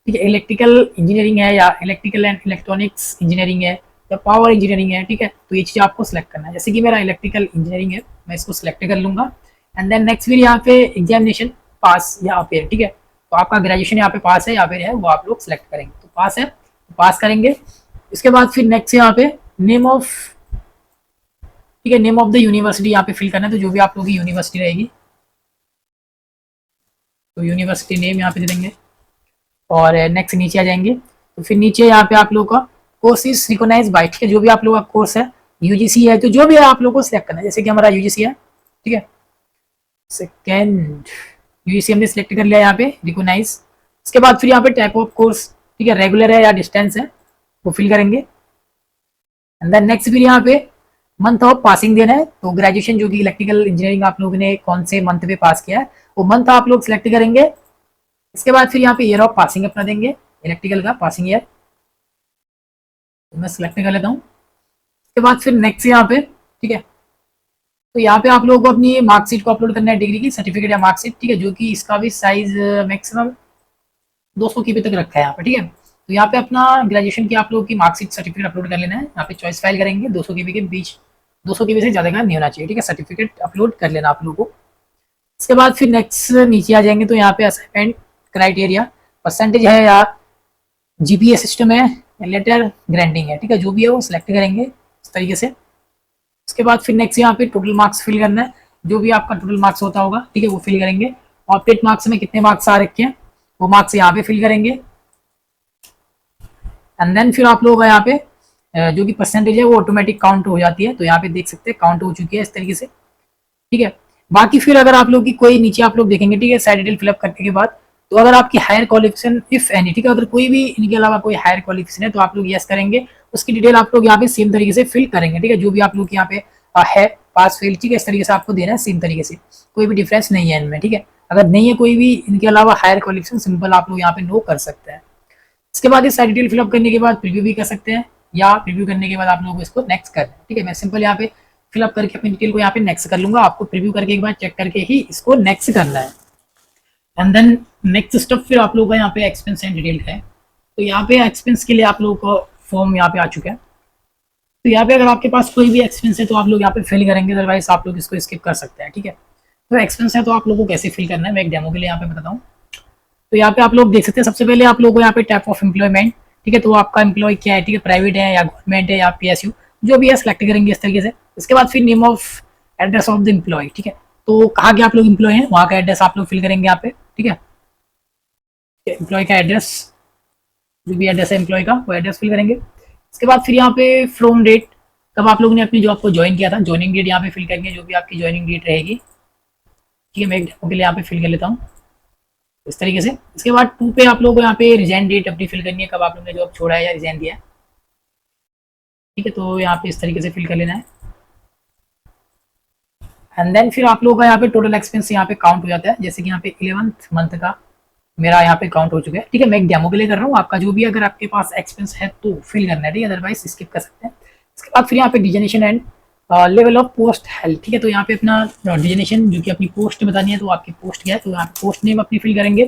ठीक है, इलेक्ट्रिकल इंजीनियरिंग है या इलेक्ट्रिकल एंड इलेक्ट्रॉनिक्स इंजीनियरिंग है या पावर इंजीनियरिंग है। ठीक है, तो ये चीज़ आपको सिलेक्ट करना है। जैसे कि मेरा इलेक्ट्रिकल इंजीनियरिंग है, मैं इसको सिलेक्ट कर लूंगा। एंड देन नेक्स्ट फिर यहाँ पे एग्जामिनेशन पास या फेल। ठीक है, तो आपका ग्रेजुएशन यहाँ पे पास है या फिर है वो आप लोग सिलेक्ट करेंगे, तो पास है तो पास करेंगे। इसके बाद फिर नेक्स्ट यहाँ पे नेम ऑफ, ठीक है, नेम ऑफ द यूनिवर्सिटी यहाँ पे फिल करना है, तो जो भी आप लोगों की यूनिवर्सिटी रहेगी तो यूनिवर्सिटी नेम यहाँ पे दे देंगे। और नेक्स्ट नीचे आ जाएंगे, तो फिर नीचे यहाँ पे आप लोग का कोर्स इज रिकॉग्नाइज बाय, ठीक है, जो भी आप लोग का कोर्स है यूजीसी है, तो जो भी है आप लोग को सिलेक्ट करना है। जैसे कि हमारा यूजीसी है, ठीक है, सेकेंड यूजीसी हमने सिलेक्ट कर लिया यहाँ पे रिकॉग्नाइज। इसके बाद फिर यहाँ पे टाइप ऑफ कोर्स, ठीक है, रेगुलर है या डिस्टेंस है वो फिल करेंगे। एंड देन नेक्स्ट फिर यहाँ पे मंथ ऑफ पासिंग देना है। तो ग्रेजुएशन जो कि इलेक्ट्रिकल इंजीनियरिंग आप लोगों ने कौन से मंथ में पास किया है वो मंथ आप लोग सिलेक्ट करेंगे। इसके बाद फिर यहाँ पे ईयर ऑफ पासिंग अपना देंगे, इलेक्ट्रिकल का पासिंग ईयर, तो मैं सिलेक्ट कर लेता हूँ। इसके बाद फिर नेक्स्ट यहाँ पे, ठीक है, तो यहाँ पे आप लोगों को अपनी मार्कशीट को अपलोड करना है, डिग्री की सर्टिफिकेट या मार्कशीट, ठीक है, जो कि इसका भी साइज मैक्सिमम 200 KB तक रखा है यहाँ पे, ठीक है। तो यहाँ पे अपना ग्रेजुएशन की आप लोगों की मार्कशीट सर्टिफिकेट अपलोड कर लेना है। यहाँ पे चॉइस फाइल करेंगे, 200 KB के बीच, 200 KB से ज़्यादा का नहीं होना चाहिए, ठीक है। सर्टिफिकेट अपलोड कर लेना आप लोगों को। इसके बाद फिर नेक्स्ट नीचे आ जाएंगे तो यहाँ पे असाइनमेंट क्राइटेरिया, परसेंटेज है या GPA सिस्टम है, लेटर ग्रांटिंग है, ठीक है, जो भी है वो सिलेक्ट करेंगे इस तरीके से। उसके बाद फिर नेक्स्ट यहाँ पे टोटल मार्क्स फिल करना है, जो भी आपका टोटल मार्क्स होता होगा, ठीक है, वो फिल करेंगे। ऑप्टेड मार्क्स में कितने मार्क्स आ रखे हैं वो मार्क्स यहाँ पे फिल करेंगे। एंड देन फिर आप लोगों का यहाँ पे जो कि परसेंटेज है वो ऑटोमेटिक काउंट हो जाती है, तो यहाँ पे देख सकते हैं काउंट हो चुकी है इस तरीके से, ठीक है। बाकी फिर अगर आप लोग की कोई नीचे आप लोग देखेंगे, ठीक है, साइड डिटेल फिलअप करने के बाद, तो अगर आपकी हायर क्वालिफिकेशन इफ एनी, ठीक है, अगर कोई भी इनके अलावा कोई हायर क्वालिफिकेशन है तो आप लोग यस करेंगे, उसकी डिटेल आप लोग यहाँ पे सेम तरीके से फिल करेंगे, ठीक है, जो भी आप लोग यहाँ पे है पास फेल, ठीक है, इस तरीके से आपको देना है सेम तरीके से, कोई भी डिफरेंस नहीं है इनमें, ठीक है। अगर नहीं है कोई भी इनके अलावा हायर क्वालिफिकेशन, सिंपल आप लोग यहाँ पे नो कर सकते हैं। इसके बाद ये सारी डिटेल फिलअप करने के बाद प्रीव्यू भी कर सकते हैं, या प्रीव्यू करने के बाद आप लोगों को इसको नेक्स्ट करना है, ठीक है। मैं सिंपल यहाँ पे फिलअप करके अपनी डिटेल को यहाँ पे नेक्स्ट कर लूंगा, आपको प्रीव्यू करके एक बार चेक करके ही इसको नेक्स्ट करना है। एंड देन नेक्स्ट स्टेप फिर आप लोगों का यहाँ पे एक्सपेंस एंड डिटेल है, तो यहाँ पे एक्सपेंस के लिए आप लोगों को फॉर्म यहाँ पे आ चुका है। तो यहाँ पे अगर आपके पास कोई भी एक्सपेंस है तो आप लोग यहाँ पे फिल करेंगे, अदरवाइज आप लोग इसको स्किप कर सकते हैं, ठीक है। तो एक्सपेंस है तो आप लोगों को कैसे फिल करना है मैं एक डेमो के लिए यहाँ पे बताता हूँ। तो यहाँ पे आप लोग देख सकते हैं, सबसे पहले आप लोगों को यहाँ पे टाइप ऑफ एम्प्लॉयमेंट, ठीक है, तो आपका एम्प्लॉय क्या है, ठीक है, प्राइवेट है या गवर्नमेंट है या PSU, जो भी है सिलेक्ट करेंगे इस तरीके से। इसके बाद फिर name of address of the employ, ठीक है, तो कहाँ के आप लोग एम्प्लॉय हैं वहाँ का एड्रेस आप लोग फिल करेंगे यहाँ पे, ठीक है, एम्प्लॉय का एड्रेस, जो भी एड्रेस है एम्प्लॉय का वो एड्रेस फिल करेंगे। इसके बाद फिर यहाँ पे फ्रॉम डेट, कब आप लोगों ने अपनी जॉब को ज्वाइन किया था, ज्वाइनिंग डेट यहाँ पे फिल करेंगे, जो भी आपकी ज्वाइनिंग डेट रहेगी, ठीक है। मैं एक डेमो के लिए यहाँ पे फिल कर लेता हूँ इस तरीके से। इसके बाद 2 पे आप लोगों को यहाँ पे रिजाइन डेट अपनी फिल करनी है, कब आप लोगों ने जॉब छोड़ा है या रिजाइन दिया है, ठीक है, तो यहाँ पे इस तरीके से फिल कर लेना है। एंड देन फिर आप लोगों का यहाँ पे टोटल एक्सपेंस यहाँ पे काउंट हो जाता है, जैसे कि यहाँ पे 11th मंथ का मेरा यहाँ पे काउंट हो चुका है, ठीक है। मैं एक डेमो के लिए कर रहा हूँ, आपका जो भी अगर आपके पास एक्सपेंस है तो फिल करना है, ठीक है, अदरवाइज स्किप कर सकते हैं। इसके बाद फिर यहाँ पे designation and level of post health, ठीक है, तो यहाँ पे अपना डिजनेशन जो कि अपनी पोस्ट बतानी है, तो आपकी पोस्ट क्या है, तो यहाँ पे पोस्ट नेम अपनी फिल करेंगे।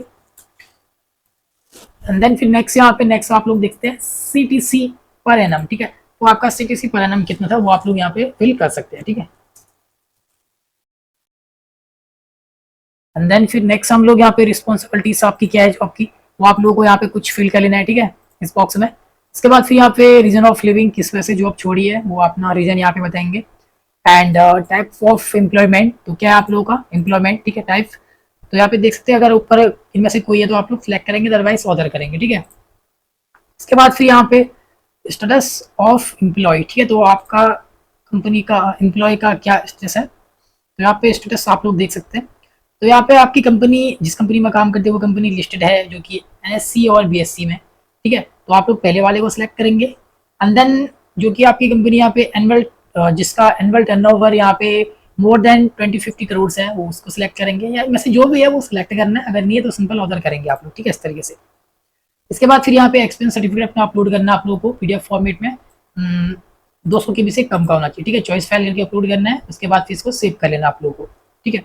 एंड देन फिर नेक्स्ट यहाँ पे नेक्स्ट आप लोग देखते हैं CTC पर एनम, ठीक है, तो आपका CTC पर एनम कितना था वो आप लोग यहाँ पे फिल कर सकते हैं, ठीक है। एंड देन फिर नेक्स्ट हम लोग यहाँ पे रिस्पॉन्सिबिलिटीज आपकी क्या है जॉब की, वो आप लोगों को यहाँ पे कुछ फिल कर लेना है, ठीक है, इस बॉक्स में। इसके बाद फिर यहाँ पे रीजन ऑफ लिविंग, किस वजह से जॉब छोड़ी है वो अपना रीजन यहाँ पे बताएंगे। एंड टाइप ऑफ एम्प्लॉयमेंट, तो क्या है आप लोगों का एम्प्लॉयमेंट, ठीक है, टाइप, तो यहाँ पे देख सकते हैं अगर ऊपर इनमें से कोई है तो आप लोग सिलेक्ट करेंगे, अदरवाइज ऑर्डर करेंगे, ठीक है। इसके बाद फिर यहाँ पे स्टेटस ऑफ एम्प्लॉय, ठीक है, तो आपका कंपनी का एम्प्लॉय का क्या स्टेटस है, तो यहाँ पे स्टेटस आप लोग देख सकते हैं। तो यहाँ पे आपकी कंपनी जिस कंपनी में काम करते हैं वो कंपनी लिस्टेड है जो कि NSE और BSC में, ठीक है, तो आप लोग पहले वाले को सिलेक्ट करेंगे। एंड देन जो कि आपकी कंपनी यहाँ पे एनुअल, जिसका एनुअल टर्नओवर यहाँ पे मोर देन 20-50 करोड़ है वो उसको सिलेक्ट करेंगे, या इनमें से जो भी है वो सिलेक्ट करना है, अगर नहीं है तो सिंपल ऑर्डर करेंगे आप लोग, ठीक है, इस तरीके से। इसके बाद फिर यहाँ पे एक्सपेंस सर्टिफिकेट अपना अपलोड करना है आप लोगों को PDF फॉर्मेट में, 200 KB से कम का होना चाहिए, ठीक है, चॉइस फाइल करके अपलोड करना है। उसके बाद फिर इसको सेव कर लेना आप लोगों को, ठीक है।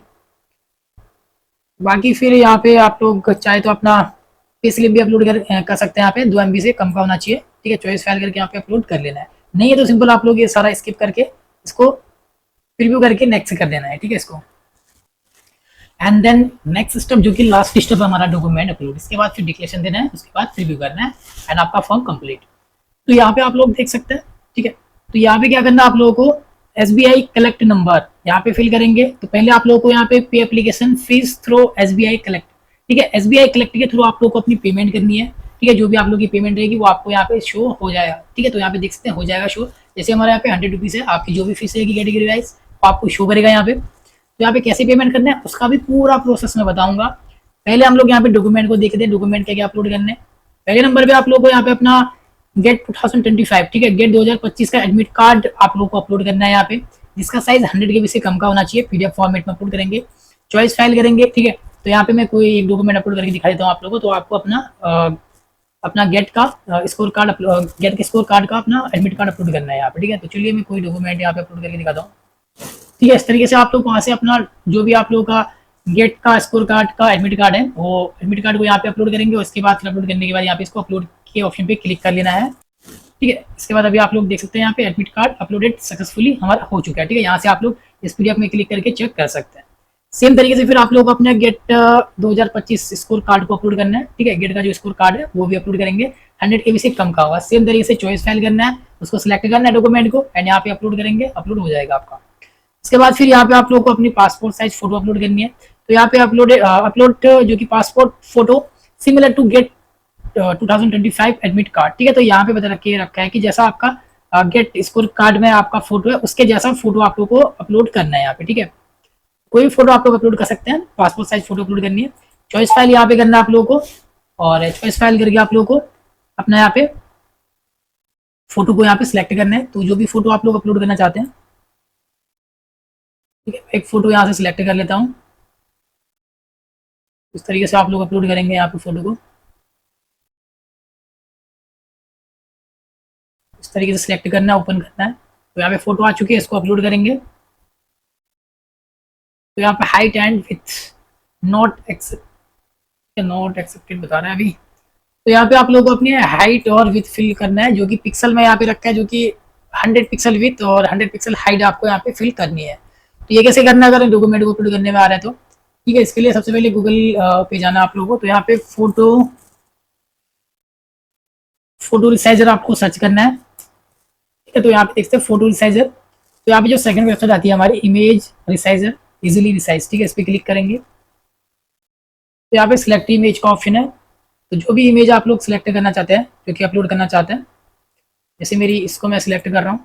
बाकी फिर यहाँ पे आप लोग चाहे तो अपना पे स्लिप भी अपलोड कर सकते हैं, यहाँ पे 2 MB से कम का होना चाहिए, ठीक है, चॉइस फाइल करके यहाँ पे अपलोड कर लेना है। नहीं है तो सिंपल आप लोग ये सारा स्किप करके इसको प्रीव्यू करके नेक्स्ट कर देना है, ठीक है, इसको। एंड देन नेक्स्ट स्टेप जो कि लास्ट स्टेप हमारा डॉक्यूमेंट अपलोड, इसके बाद फिर डिक्लेरेशन देना है, उसके बाद प्रीव्यू करना है एंड आपका फॉर्म कंप्लीट। तो यहाँ पे आप लोग देख सकते हैं, ठीक है, तो यहाँ पे क्या करना है आप लोगों को SBI कलेक्ट नंबर यहाँ पे फिल करेंगे। तो पहले आप लोगों को यहाँ पे पे application fees through SBI collect, ठीक है, SBI कलेक्ट के थ्रू आप लोग को अपनी पेमेंट करनी है, ठीक है, जो भी आप लोग की पेमेंट रहेगी वो आपको यहाँ पे शो हो जाएगा, ठीक है। तो यहाँ पे देख सकते हैं हो जाएगा शो, जैसे हमारे यहाँ पे 100 रुपीज़ है, आपकी जो भी फीस रहेगी कैटेगरी वाइज वो आपको शो करेगा यहाँ पे। तो यहाँ पे कैसे पेमेंट करना है उसका भी पूरा प्रोसेस मैं बताऊंगा। पहले हम लोग यहाँ पे डॉक्यूमेंट को देखते हैं, डॉक्यूमेंट क्या क्या अपलोड करने। पहले नंबर पे आप लोग को यहाँ पे अपना गेट 2025, ठीक है, गेट 2025 का एडमिट कार्ड आप लोग को अपलोड करना है यहाँ पे, जिसका साइज 100 KB से कम का होना चाहिए। PDF फॉर्मेट में अपलोड करेंगे, चॉइस फाइल करेंगे, ठीक है। तो यहाँ पे मैं कोई एक डॉक्यूमेंट अपलोड करके दिखा देता हूँ आप लोगों को। तो आपको अपना गेट का स्कोर कार्ड, गेट के स्कोर कार्ड का अपना एडमिट कार्ड अपलोड करना है यहाँ पे, ठीक है। तो चलिए मैं कोई डॉक्यूमेंट यहाँ पे अपलोड करके दिखाता हूँ, ठीक है। इस तरीके से आप लोग वहाँ से अपना जो भी आप लोगों का गेट का स्कोर कार्ड का एडमिट कार्ड है, वो एडमिट कार्ड को यहाँ पे अपलोड करेंगे। उसके बाद अपलोड करने के बाद यहाँ पे इसको अपलोड के ऑप्शन पे क्लिक कर लेना है, ठीक है। इसके बाद अभी आप लोग देख सकते हैं यहाँ पे एडमिट कार्ड अपलोडेड सक्सेसफुली हमारा हो चुका है, ठीक है। यहाँ से आप लोग इस PDF में क्लिक करके चेक कर सकते हैं। सेम तरीके से फिर आप लोग अपने गेट 2025 स्कोर कार्ड को अपलोड करना है, ठीक है। गेट का जो स्कोर कार्ड है वो भी अपलोड करेंगे, 100 KB से कम का होगा। सेम तरीके से चॉइस फाइल करना है, उसको सिलेक्ट करना है डॉक्यूमेंट को, एंड यहाँ पे अपलोड करेंगे, अपलोड हो जाएगा आपका। इसके बाद फिर यहाँ पे आप लोग को अपनी पासपोर्ट साइज फोटो अपलोड करनी है। तो यहाँ पे अपलोड जो कि passport photo similar to GATE 2025 admit card, ठीक है। तो यहाँ पे बता रखा है कि जैसा आपका गेट स्कोर कार्ड में आपका फोटो है, उसके जैसा फोटो आप लोग को अपलोड करना है यहाँ पे, ठीक है। कोई भी फोटो आप लोग अपलोड कर सकते हैं, पासपोर्ट साइज फोटो अपलोड करनी है। चॉइस फाइल यहाँ पे करना है आप लोगों को, और चॉइस फाइल करके आप लोगों को अपना यहाँ पे फोटो को यहाँ पे सिलेक्ट करना है। तो जो भी फोटो आप लोग अपलोड करना चाहते हैं, ठीक है, एक फोटो यहाँ से सिलेक्ट कर लेता हूँ। इस तरीके से आप लोग अपलोड करेंगे यहाँ पे फोटो को, इस तरीके से सिलेक्ट करना है, ओपन करना है। तो यहाँ पे फोटो आ चुकी है, इसको अपलोड करेंगे। तो यहाँ पे height and with not accepted बता रहा है अभी। तो यहाँ पे आप लोगों को अपनी हाइट और विथ फिल करना है, जो कि पिक्सल में यहाँ पे रखा है, जो कि 100 पिक्सल विथ और 100 पिक्सल हाइट आपको यहाँ पे फिल करनी है। तो ये कैसे करना है, अगर डॉक्यूमेंट को अपलोड करने में आ रहा है तो, ठीक है। इसके लिए सबसे पहले गूगल पे जाना आप लोगों को। तो यहाँ पे फोटो रिसाइजर आपको सर्च करना है, ठीक है। तो यहाँ पे देखते हैं फोटो रिसाइजर। तो यहाँ पे जो सेकंड वेबसाइट आती है हमारी, इमेज रिसाइजर, इजीली रिसाइज, ठीक है। इस पर क्लिक करेंगे तो यहाँ पे सिलेक्ट इमेज का ऑप्शन है। तो जो भी इमेज आप लोग सिलेक्ट करना चाहते हैं, जो कि अपलोड करना चाहते हैं, जैसे मेरी इसको मैं सिलेक्ट कर रहा हूँ,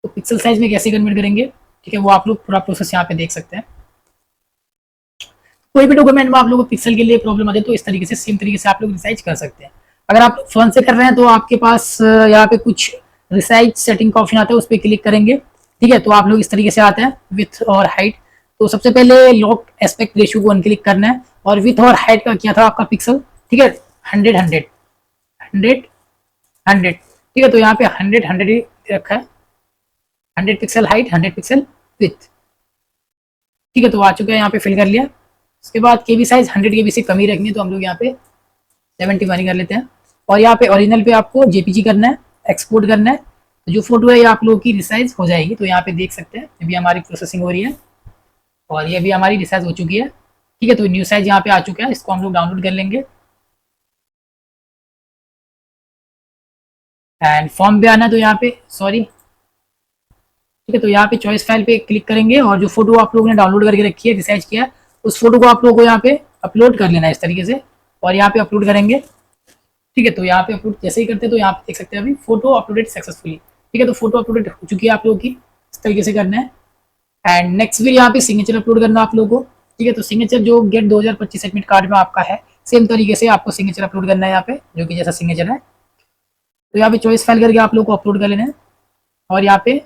तो पिक्सल साइज में कैसे कन्वर्ट करेंगे, ठीक है, वो आप लोग पूरा प्रोसेस यहाँ पे देख सकते हैं। कोई भी डॉक्यूमेंट में आप लोगों को पिक्सल के लिए प्रॉब्लम आती है, तो इस तरीके से सेम तरीके से आप लोग रिसाइज कर सकते हैं। अगर आप फोन से कर रहे हैं तो आपके पास यहाँ पे कुछ रिसाइज सेटिंग का ऑप्शन आता है, उस पर क्लिक करेंगे, ठीक है। तो आप लोग इस तरीके से आते हैं विथ और हाइट। तो सबसे पहले लॉक एस्पेक्ट रेशियो को अनक्लिक करना है, और विथ और हाइट का क्या था आपका पिक्सल, ठीक है, 100 100, ठीक है। तो यहाँ पे 100 ही रखा है, 100 पिक्सल हाइट, 100 पिक्सल विथ, ठीक है। तो आ चुका है, यहाँ पे फिल कर लिया। उसके बाद KB साइज 100 KB से कम ही रखनी है, तो हम लोग यहाँ पे 71 कर लेते हैं। और यहाँ पे ओरिजिनल पे आपको JPG करना है, एक्सपोर्ट करना है। तो जो फोटो है ये आप लोगों की रिसाइज हो जाएगी। तो यहाँ पे देख सकते हैं अभी हमारी प्रोसेसिंग हो रही है, और ये भी हमारी रिसाइज हो चुकी है, ठीक है। तो न्यू साइज यहाँ पे आ चुका है, इसको हम लोग डाउनलोड कर लेंगे। एंड फॉर्म पे आना, तो यहाँ पे सॉरी, ठीक है। तो यहाँ पे चॉइस फाइल पे क्लिक करेंगे, और जो फोटो आप लोगों ने डाउनलोड करके रखी है, रिसाइज किया है, उस फोटो को आप लोगों को यहाँ पे अपलोड कर लेना है इस तरीके से, और यहाँ पे अपलोड करेंगे, ठीक है। तो यहाँ पे अपलोड जैसे ही करते हैं, तो यहाँ पे देख सकते हैं अभी फोटो अपलोडेड सक्सेसफुली, ठीक है। तो फोटो अपलोडेड हो चुकी है आप लोगों की, इस तरीके से करना है। एंड नेक्स्ट फिर यहाँ पे सिग्नेचर अपलोड करना आप लोगों को, ठीक है। तो सिग्नेचर जो गेट 2025 एडमिट कार्ड में आपका है, सेम तरीके से आपको सिग्नेचर अपलोड करना है यहाँ पे, जो कि जैसा सिग्नेचर है। तो यहाँ पे चॉइस फाइल करके आप लोग को अपलोड कर लेना है, और यहाँ पे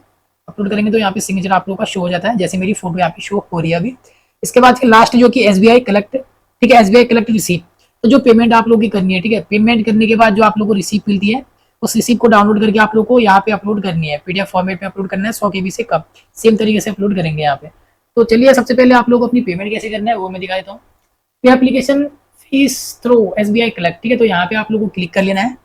अपलोड करेंगे तो यहाँ पे सिग्नेचर आप लोगों का शो हो जाता है, जैसे मेरी फोटो यहाँ पे शो हो रही है अभी। इसके बाद फिर लास्ट जो कि SBI कलेक्ट, ठीक है, SBI कलेक्ट रिसीप्ट। तो जो पेमेंट आप लोगों की करनी है, ठीक है, पेमेंट करने के बाद जो आप लोगों को रिसीप्ट मिलती है, उस रिसीप्ट को डाउनलोड करके आप लोग को यहाँ पे अपलोड करनी है, PDF फॉर्मेट में अपलोड करना है, 100 KB से कम, सेम तरीके से अपलोड करेंगे यहाँ पे। तो चलिए सबसे पहले आप लोग को अपनी पेमेंट कैसे करना है वो मैं दिखा देता हूँ। पे application fees through SBI collect, ठीक है। तो यहाँ पे आप लोग को क्लिक कर लेना है।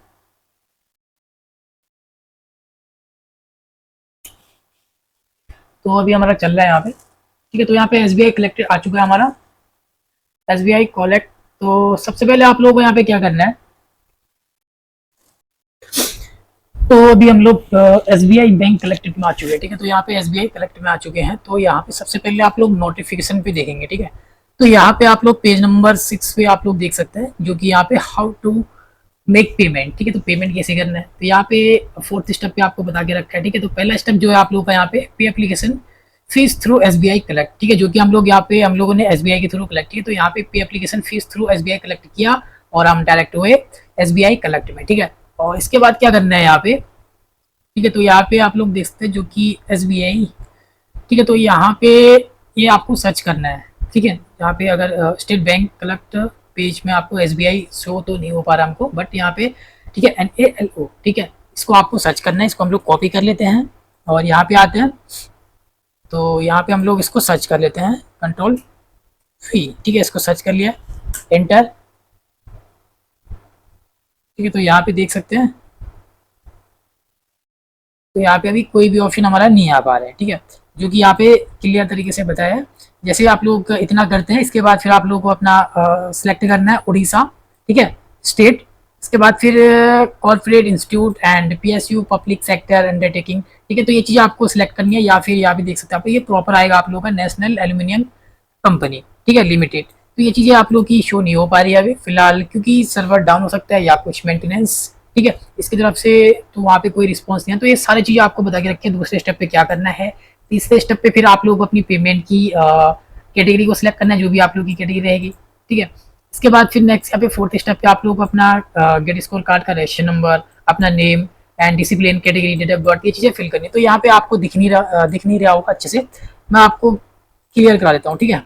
तो अभी हमारा चल रहा है यहाँ पे, ठीक है। तो यहाँ पे SBI कलेक्ट आ चुका है हमारा, SBI कलेक्ट। तो सबसे पहले आप लोगों को यहाँ पे क्या करना है, तो अभी हम लोग SBI बैंक कलेक्ट में आ चुके हैं, ठीक है। तो यहाँ पे SBI कलेक्ट में आ चुके हैं। तो यहाँ पे सबसे पहले आप लोग नोटिफिकेशन पे देखेंगे, ठीक है। तो यहाँ पे आप लोग पेज नंबर 6 पे आप लोग देख सकते हैं, जो कि यहाँ पे हाउ टू मेक पेमेंट, ठीक है। तो पेमेंट कैसे करना है, तो यहाँ पे 4th स्टेप पे आपको बता के रखा है, ठीक है। तो पहला स्टेप जो है आप लोगों का यहाँ पे application fees through SBI collect, ठीक है, जो कि हम लोग यहाँ पे हम लोगों ने SBI के थ्रू कलेक्ट किया। तो यहाँ पे application fees through SBI collect किया, और हम डायरेक्ट हुए SBI कलेक्ट में, ठीक है। और इसके बाद क्या करना है यहाँ पे, ठीक है। तो यहाँ पे आप लोग देख सकते हैं जो कि SBI, ठीक है। तो यहाँ पे ये आपको सर्च करना है, ठीक है। यहाँ पे अगर स्टेट बैंक कलेक्ट पेज में आपको SBI शो तो नहीं हो पा रहा हमको, बट यहाँ पे ठीक है NALO, ठीक है, इसको आपको सर्च करना है। इसको हम लोग कॉपी कर लेते हैं और यहाँ पे आते हैं। तो यहाँ पे हम लोग इसको सर्च कर लेते हैं, Ctrl+V, ठीक है। इसको सर्च कर लिया, एंटर, ठीक है। तो यहाँ पे देख सकते हैं, तो यहाँ पे अभी कोई भी ऑप्शन हमारा नहीं आ पा रहा है, ठीक है, जो कि यहाँ पे क्लियर तरीके से बताया है। जैसे आप लोग इतना करते हैं, इसके बाद फिर आप लोगों को अपना सिलेक्ट करना है उड़ीसा, ठीक है, स्टेट। इसके बाद फिर corporate institute and PSU public sector undertaking, ठीक है। तो ये चीज़ आपको सिलेक्ट करनी है, या फिर यहाँ पे देख सकते हैं आप, ये प्रॉपर आएगा आप लोगों का नेशनल एल्यूमिनियम कंपनी, ठीक है, लिमिटेड। तो ये चीज़ें आप लोग की शो नहीं हो पा रही है अभी फिलहाल, क्योंकि सर्वर डाउन हो सकता है या कुछ मेंटेनेंस, ठीक है, इसकी तरफ से। तो वहाँ पे कोई रिस्पॉन्स नहीं है। तो ये सारी चीज़ें आपको बता के रखें। दूसरे स्टेप पे क्या करना है, तीसरे स्टेप पे फिर आप लोग अपनी पेमेंट की कैटेगरी को सिलेक्ट करना है, जो भी आप लोग की कैटेगरी रहेगी, ठीक है। इसके बाद फिर नेक्स्ट यहाँ पे फोर्थ स्टेप पे आप लोग को अपना गेट स्कोर कार्ड का रजिस्ट्रेशन नंबर, अपना name and discipline, category, date of birth, ये चीज़ें फिल करनी है। तो यहाँ पे आपको दिख नहीं रहा होगा अच्छे से, मैं आपको क्लियर करा देता हूँ, ठीक है।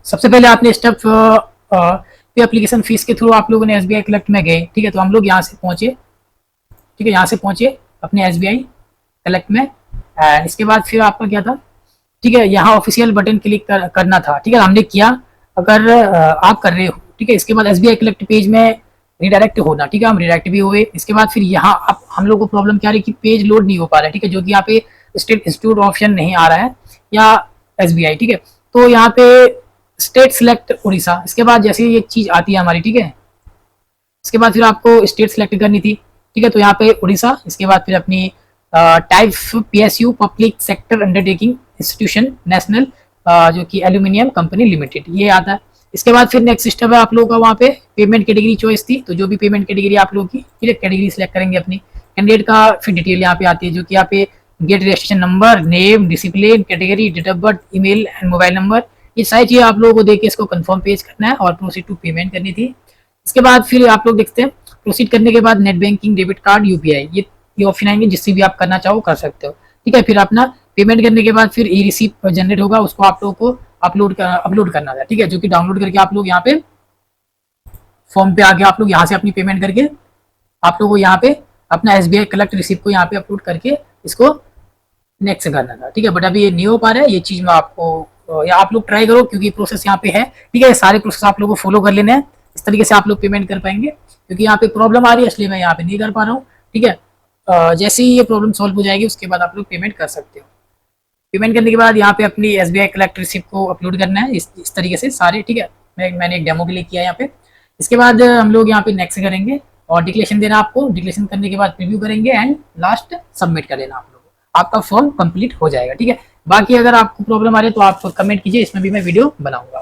सबसे पहले आपने स्टेप पे एप्लीकेशन फीस के थ्रू आप लोगों ने SBI कलेक्ट में गए, ठीक है। तो हम लोग यहाँ से पहुँचे, ठीक है, यहाँ से पहुँचे अपने SBI कलेक्ट में। एंड इसके बाद फिर आपका क्या था, ठीक है, यहाँ ऑफिशियल बटन क्लिक करना था, ठीक है, हमने किया। अगर आप कर रहे हो, ठीक है, इसके बाद SBI कलेक्ट पेज में रिडायरेक्ट होना, ठीक है, हम रिडायरेक्ट भी हुए। इसके बाद फिर यहाँ आप हम लोग को प्रॉब्लम क्या आ रही है कि पेज लोड नहीं हो पा रहा है, ठीक है, जो कि यहाँ पे स्टेट इंस्टीट्यूट ऑप्शन नहीं आ रहा है या SBI, ठीक है। तो यहाँ पे स्टेट सिलेक्ट उड़ीसा, इसके बाद जैसे ये चीज़ आती है हमारी, ठीक है, इसके बाद फिर आपको स्टेट सिलेक्ट करनी थी, ठीक है। तो यहाँ पे उड़ीसा, इसके बाद फिर अपनी type PSU public sector undertaking institution national, जो कि एल्यूमिनियम कंपनी लिमिटेड, ये आता है। इसके बाद फिर नेक्स्ट स्टेप है आप लोगों का वहाँ पे पेमेंट कैटेगरी चॉइस थी। तो जो भी पेमेंट कैटेगरी आप लोगों की, फिर एक कैटेगरी सिलेक्ट करेंगे अपनी। कैंडिडेट का फिर डिटेल यहाँ पे आती है, जो कि यहाँ पे GATE registration number, name, discipline, category, date of birth, email and mobile number, ये सारी चीज़ें आप लोगों को देख के इसको कंफर्म पेज करना है और प्रोसीड टू पेमेंट करनी थी। इसके बाद फिर आप लोग देखते हैं, प्रोसीड करने के बाद net banking, debit card, UPI, ये ऑप्शन आएंगे, जिससे भी आप करना चाहो कर सकते हो, ठीक है। फिर अपना पेमेंट करने के बाद फिर E-रिसीप्ट जनरेट होगा, उसको आप लोगों को अपलोड करना है, ठीक है, जो कि डाउनलोड करके आप लोग यहाँ पे फॉर्म पे आके आप लोग यहाँ से अपनी पेमेंट करके आप लोग को यहाँ पे अपना SBI कलेक्ट रिसिप्ट को यहाँ पे अपलोड करके इसको नेक्स्ट करना था, ठीक है। बट अभी ये नहीं हो पा रहा है, ये चीज़ मैं आपको, या आप लोग ट्राई करो, क्योंकि प्रोसेस यहाँ पे है, ठीक है। सारे प्रोसेस आप लोगों को फॉलो कर लेने हैं, इस तरीके से आप लोग पेमेंट कर पाएंगे। क्योंकि यहाँ पे प्रॉब्लम आ रही है, इसलिए मैं यहाँ पे नहीं कर पा रहा हूँ, ठीक है। जैसे ही ये प्रॉब्लम सॉल्व हो जाएगी, उसके बाद आप लोग पेमेंट कर सकते हो। पेमेंट करने के बाद यहाँ पे अपनी SBI कलेक्ट रिसिप्ट को अपलोड करना है, इस तरीके से सारे, ठीक है। मैंने एक डेमो के लिए किया यहाँ पे। इसके बाद हम लोग यहाँ पे नेक्स्ट करेंगे और डिक्लेरेशन देना आपको। डिक्लेरेशन करने के बाद प्रीव्यू करेंगे एंड लास्ट सबमिट कर देना आप लोगों को, आपका फॉर्म कंप्लीट हो जाएगा, ठीक है। बाकी अगर आपको प्रॉब्लम आ रही है तो आप कमेंट कीजिए, इसमें भी मैं वीडियो बनाऊंगा।